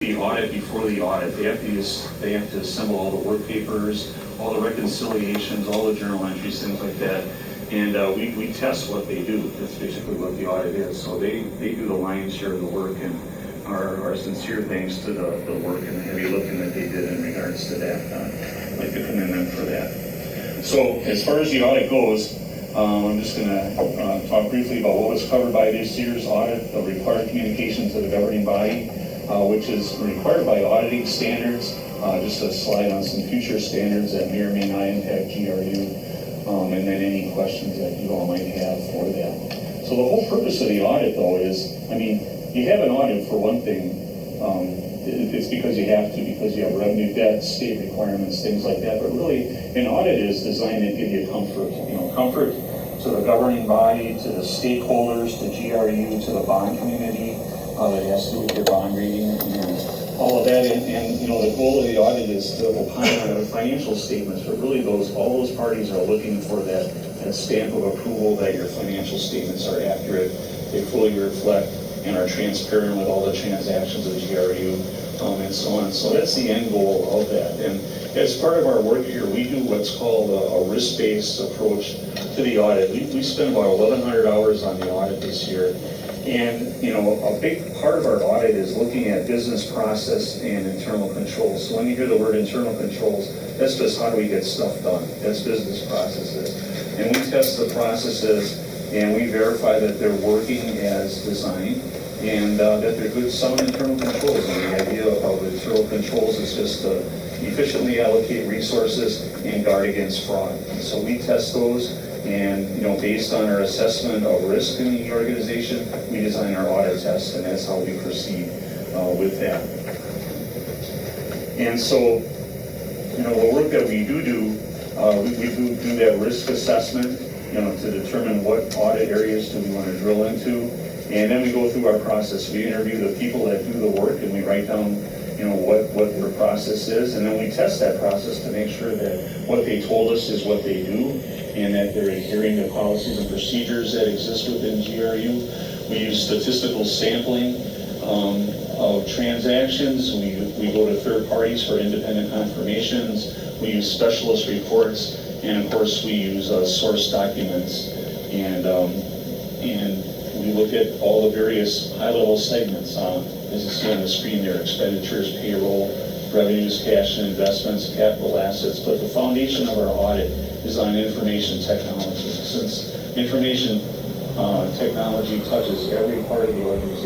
The audit before the audit, they have to assemble all the work papers, all the reconciliations, all the journal entries, things like that. And we test what they do. That's basically what the audit is. So they do the lion's share of the work, and our sincere thanks to the work and the heavy lifting that they did in regards to that. I'd like to commend them for that. So as far as the audit goes, I'm just going to talk briefly about what was covered by this year's audit, the required communication to the governing body, which is required by auditing standards. Just a slide on some future standards that may or may not impact GRU, and then any questions that you all might have for that. So the whole purpose of the audit, though, is, you have an audit for one thing. It's because you have to, because you have revenue, debt, state requirements, things like that. But really, an audit is designed to give you comfort. Comfort to the governing body, to the stakeholders, to GRU, to the bond community. That has to do with your bond rating and all of that. And the goal of the audit is to opine on the financial statements. But really, all those parties are looking for that stamp of approval that your financial statements are accurate, they fully reflect, and are transparent with all the transactions of GRU, and so on. So that's the end goal of that. And as part of our work here, we do what's called a risk-based approach to the audit. We spent about 1,100 hours on the audit this year. And a big part of our audit is looking at business process and internal controls. So when you hear the word internal controls, that's just how do we get stuff done. That's business processes. And we test the processes and we verify that they're working as designed, and that they're good sound internal controls. And the idea of internal controls is just to efficiently allocate resources and guard against fraud. And so we test those, and based on our assessment of risk in the organization, we design our audit tests, and that's how we proceed with that. And so the work that we do, we do that risk assessment, to determine what audit areas do we want to drill into. And then we go through our process. We interview the people that do the work, and we write down, what their process is. And then we test that process to make sure that what they told us is what they do, and that they're adhering to policies and procedures that exist within GRU. We use statistical sampling of transactions. We go to third parties for independent confirmations. We use specialist reports. And of course, we use source documents, and we look at all the various high-level segments. As you see on the screen there, expenditures, payroll, revenues, cash and investments, capital assets. But the foundation of our audit is on information technology. Since information technology touches every part of the organization,